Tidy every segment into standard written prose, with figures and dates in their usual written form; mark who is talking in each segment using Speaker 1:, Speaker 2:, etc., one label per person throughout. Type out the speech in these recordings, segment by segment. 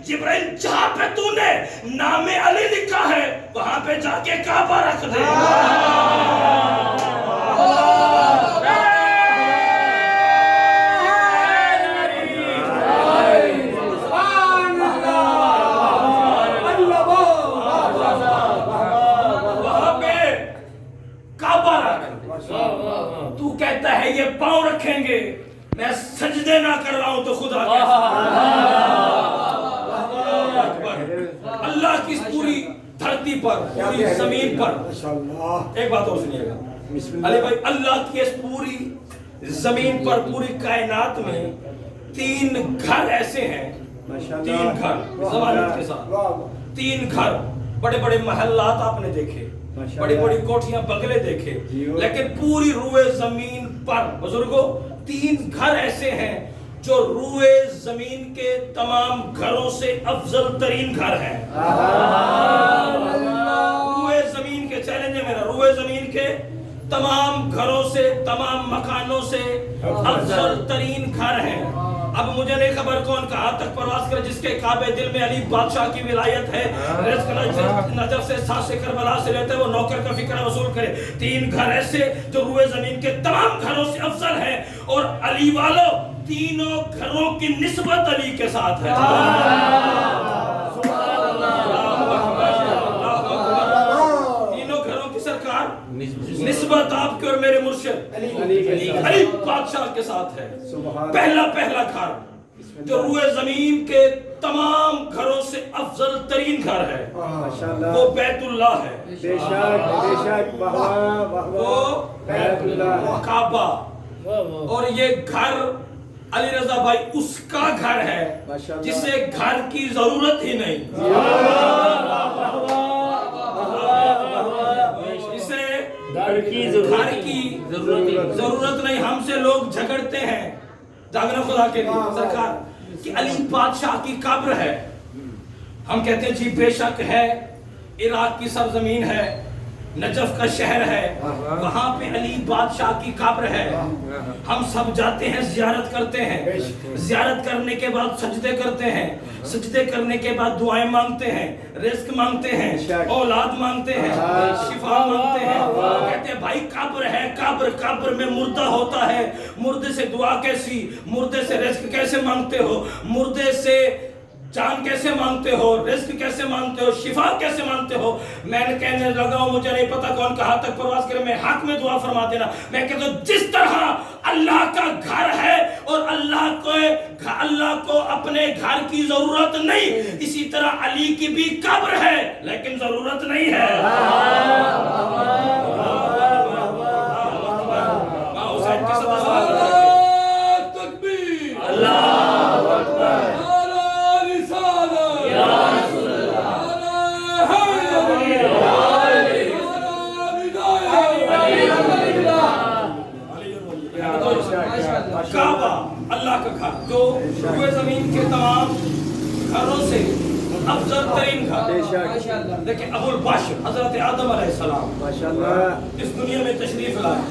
Speaker 1: جبرائیل جہاں پہ تو نے نام علی لکھا ہے وہاں پہ جا کے کعبہ رکھ دے. تو کہتا ہے یہ پاؤں رکھیں گے میں سجدے نہ کر رہا ہوں تو خدا اللہ کی پوری دھرتی پر پوری زمین پر. ایک بات اور سنیے گا علی بھائی, اللہ کی اس پوری زمین پر پوری کائنات میں 3 گھر ایسے ہیں, 3 گھر ضوابط کے ساتھ, 3 گھر بڑے بڑے محلات آپ نے دیکھے, بڑی بڑی کوٹھیاں بنگلے دیکھے, لیکن پوری روئے زمین پر بزرگوں 3 گھر ایسے ہیں جو روئے زمین کے تمام گھروں سے افضل ترین گھر ہیں. روئے زمین کے چیلنج ہے میرا, روئے زمین کے تمام گھروں سے تمام مکانوں سے افضل ترین گھر ہیں. اب مجھے نہیں خبر کون کہاں تک پرواز کرے جس کے کعبے دل میں علی بادشاہ کی ولایت ہے, رزق نجف سے سانس کربلا سے لیتے وہ نوکر کا فکر وصول کرے. 3 گھر ایسے جو روئے زمین کے تمام گھروں سے افضل ہیں اور علی والوں تینوں گھروں کی نسبت علی کے ساتھ ہے. تینوں گھروں کی سرکار نسبت آپ کے اور میرے مرشد علی بادشاہ کے ساتھ ہے. پہلا گھر جو روئے زمین کے تمام گھروں سے افضل ترین گھر ہے وہ بیت اللہ ہے, وہ کعبہ. اور یہ گھر علی رضا بھائی اس کا گھر ہے جسے گھر کی ضرورت ہی نہیں, جسے گھر کی ضرورت نہیں. ہم سے لوگ جھگڑتے ہیں جاگنا خدا کے لیے سرکار کہ علی بادشاہ کی قبر ہے. ہم کہتے ہیں جی بے شک ہے, عراق کی سرزمین ہے, نجف کا شہر ہے, وہاں پہ علی بادشاہ کی قبر ہے. ہم سب جاتے ہیں زیارت کرتے ہیں, زیارت کرنے کے بعد سجدے کرتے ہیں, سجدے کرنے کے بعد دعائیں مانگتے ہیں, رزق مانگتے ہیں, اولاد مانگتے ہیں, شفا مانگتے ہیں. کہتے ہیں بھائی قبر ہے, قبر میں مردہ ہوتا ہے, مردے سے دعا کیسی, مردے سے رزق کیسے مانگتے ہو, مردے سے جان کیسے مانگتے ہو, رزق کیسے مانگتے ہو, شفا کیسے مانگتے ہو. میں نے کہنے لگا ہوں مجھے نہیں پتا کون کہاں تک پرواز کرے, میں حق میں دعا فرما دینا. میں کہتا ہوں جس طرح اللہ کا گھر ہے اور اللہ کو اپنے گھر کی ضرورت نہیں, اسی طرح علی کی بھی قبر ہے لیکن ضرورت نہیں ہے. حسین کی صدا تکبیر, اللہ اکبر, کعبہ اللہ کا گھر جو روئے زمین کے تمام گھروں سے افضل ترین گھر. لیکن ابو البشر حضرت آدم علیہ السلام اس دنیا میں تشریف لائے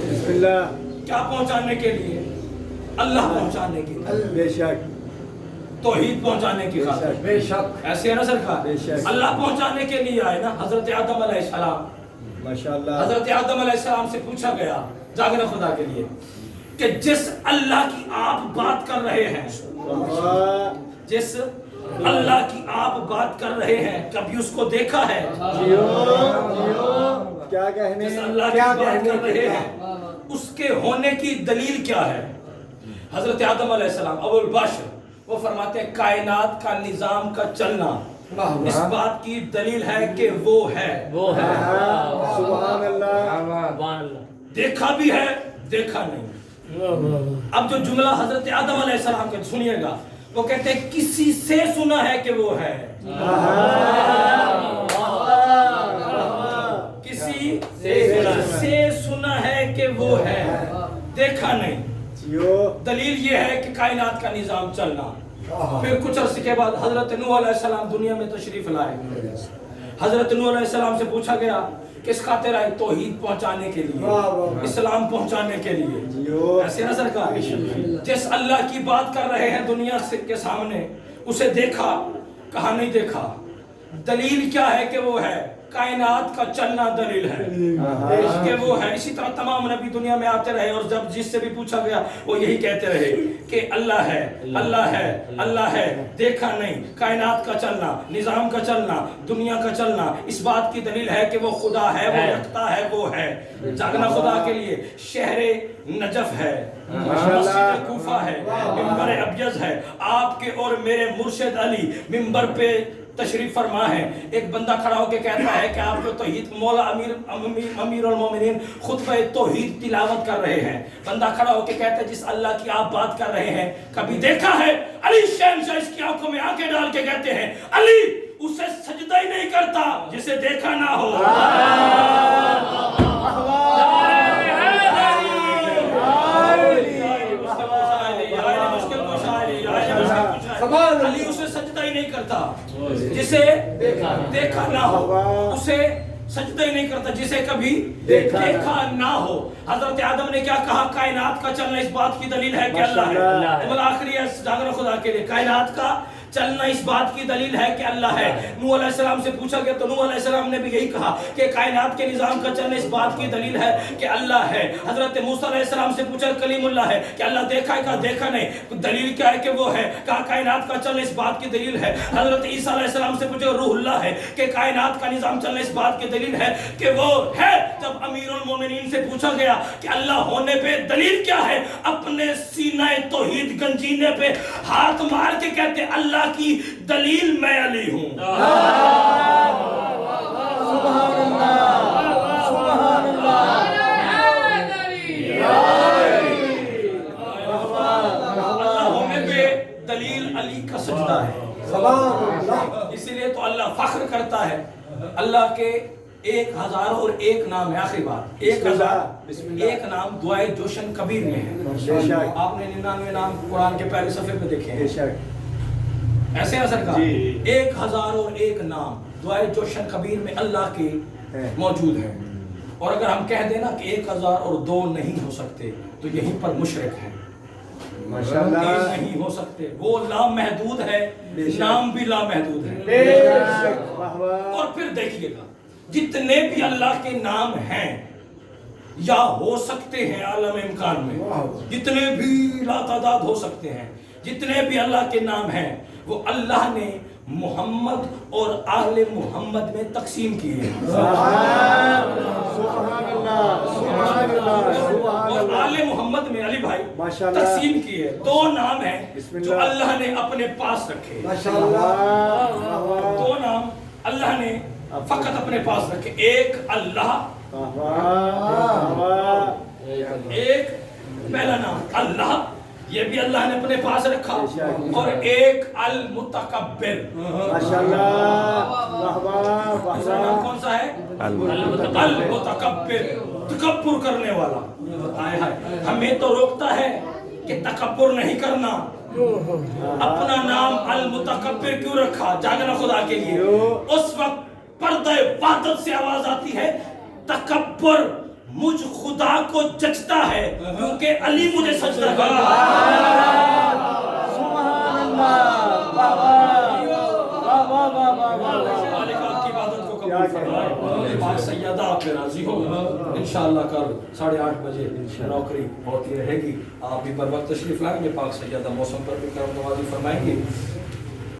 Speaker 1: کیا پہنچانے کے لیے, اللہ پہنچانے کے لیے, توحید پہنچانے کی خاطر. بے شک ایسے ہے نا سرکار, اللہ پہنچانے کے لیے آئے نا. حضرت آدم علیہ السلام, حضرت آدم علیہ السلام سے پوچھا گیا جاگنا خدا کے لیے کہ جس اللہ کی آپ بات کر رہے ہیں, جس اللہ کی آپ بات کر رہے ہیں کبھی اس کو دیکھا ہے؟
Speaker 2: کیا کہنے,
Speaker 1: جس اللہ کی بات کر رہے ہیں اس کے ہونے کی دلیل کیا ہے؟ حضرت آدم علیہ السلام ابو البشر وہ فرماتے ہیں کائنات کا نظام کا چلنا اس بات کی دلیل ہے کہ وہ ہے.
Speaker 2: سبحان اللہ,
Speaker 1: دیکھا بھی ہے دیکھا نہیں. اب جو جملہ حضرت آدم علیہ السلام کا سنیے گا, وہ کہتے ہیں کسی سے سنا ہے کہ وہ ہے, کسی سے سنا ہے کہ وہ ہے, دیکھا نہیں. دلیل یہ ہے کہ کائنات کا نظام چلنا. پھر کچھ عرصے کے بعد حضرت نوح علیہ السلام دنیا میں تشریف لائے. حضرت نوح علیہ السلام سے پوچھا گیا کس خاطر آئے؟ توحید پہنچانے کے لیے, اسلام پہنچانے کے لیے. ایسے نہ سرکار, جس اللہ کی بات کر رہے ہیں دنیا کے سامنے اسے دیکھا, کہا نہیں دیکھا. دلیل کیا ہے کہ وہ ہے؟ کائنات کا چلنا دلیل ہے کہ وہ ہے. اسی طرح تمام نبی دنیا میں آتے رہے اور جب جس سے بھی پوچھا گیا وہ یہی کہتے رہے کہ اللہ ہے, اللہ ہے, اللہ ہے. دیکھا نہیں, کائنات کا چلنا, نظام کا چلنا, دنیا کا چلنا اس بات کی دلیل ہے کہ وہ خدا ہے, وہ یکتا ہے, وہ ہے. جاگنا خدا کے لیے شہر نجف ہے, مسجد کوفہ ہے, منبر ابیض ہے. آپ کے اور میرے مرشد علی منبر پہ تشریف فرما ہے. ایک بندہ کھڑا ہو کے کہتا ہے کہ آپ کو توحید, مولا امیر المومنین خطبہ توحید تلاوت کر رہے ہیں. بندہ کھڑا ہو کے کہتا ہے جس اللہ کی آپ بات کر رہے ہیں کبھی دیکھا ہے؟ علی شہنشاہ اس کی آنکھوں میں آنکھیں ڈال کے کہتے ہیں علی اسے سجدہ ہی نہیں کرتا جسے دیکھا نہ ہو. علی اسے سجدہ ہی نہیں کرتا جسے دیکھا نہ ہو, اسے سجدہ ہی نہیں کرتا جسے کبھی دیکھا نہ ہو. حضرت آدم نے کیا کہا؟ کائنات کا چلنا اس بات کی دلیل ہے کہ اللہ ہے. آخری جاگنا خدا کے لیے کائنات کا چلنا اس بات کی دلیل ہے کہ اللہ ہے. نوح علیہ السلام سے پوچھا گیا تو نوح علیہ السلام نے بھی یہی کہا کہ کائنات کے نظام کا چلنا اس بات کی دلیل ہے کہ اللہ ہے. حضرت موسیٰ علیہ السلام سے پوچھا کلیم اللہ ہے کہ اللہ دیکھا ہے؟ کہا دیکھا نہیں. دلیل کیا ہے کہ وہ ہے؟ کہا کائنات کا چلنا اس بات کی دلیل ہے. حضرت عیسیٰ علیہ السلام سے پوچھا روح اللہ ہے کہ کائنات کا نظام چلنا اس بات کی دلیل ہے کہ وہ ہے. جب امیر المومنین سے پوچھا گیا کہ اللہ ہونے پہ دلیل کیا ہے, اپنے سینہ توحید گنجینے پہ ہاتھ مار کے کہتے اللہ کی دلیل میں علی ہوں.
Speaker 2: سبحان اللہ, سبحان اللہ.
Speaker 1: اللہ ہونے پہ دلیل علی کا سجدہ ہے. اسی لیے تو اللہ فخر کرتا ہے. اللہ کے 1000 اور ایک نام ہے. آخری بات, 1000 ایک نام دعائے جوشن کبیر میں ہے. آپ نے 99 نام قرآن کے پہلے صفحے پہ دیکھے ہیں, ایسے اثر کا 1000 اور ایک نام دعائے جوشن کبیر میں اللہ کے موجود ہیں. اور اگر ہم کہہ دینا کہ 1002 نہیں ہو سکتے تو یہیں پر مشرک ہے. نہیں ہو سکتے, وہ لامحدود ہے, نام بھی لامحدود ہے. اور پھر دیکھیے گا جتنے بھی اللہ کے نام ہیں یا ہو سکتے ہیں عالم امکان میں, جتنے بھی لاتعداد ہو سکتے ہیں, جتنے بھی اللہ کے نام ہیں وہ اللہ نے محمد اور آل محمد میں تقسیم کیے ہیں. اور آل محمد میں علی بھائی تقسیم کیے. 2 نام ہیں جو اللہ نے اپنے پاس رکھے. 2 نام اللہ نے فقط اپنے پاس رکھے. ایک اللہ, ایک پہلا نام اللہ, یہ بھی اللہ نے اپنے پاس رکھا, اور ایک المتکبر. دوسرا نام کون سا ہے؟ المتکبر, تکبر کرنے والا. ہمیں تو روکتا ہے کہ تکبر نہیں کرنا. اپنا نام المتکبر کیوں رکھا؟ جاگنا خدا کے لیے. اس وقت پردہ وحدت سے آواز آتی ہے تکبر مجھ خدا کو جچتا ہے کیونکہ علی مجھے سجدہ کرتا ہے.
Speaker 2: سبحان اللہ.
Speaker 1: مالک آپ کی عبادت کو قبول فرمائے. پاک سیدہ آپ پہ راضی ہو. انشاءاللہ کل 8:30 بجے نوکری ہوتی رہے گی. آپ بھی بر وقت تشریف لائیں گے. پاک سیدہ موسم پر بھی کرم نوازی فرمائیں گے.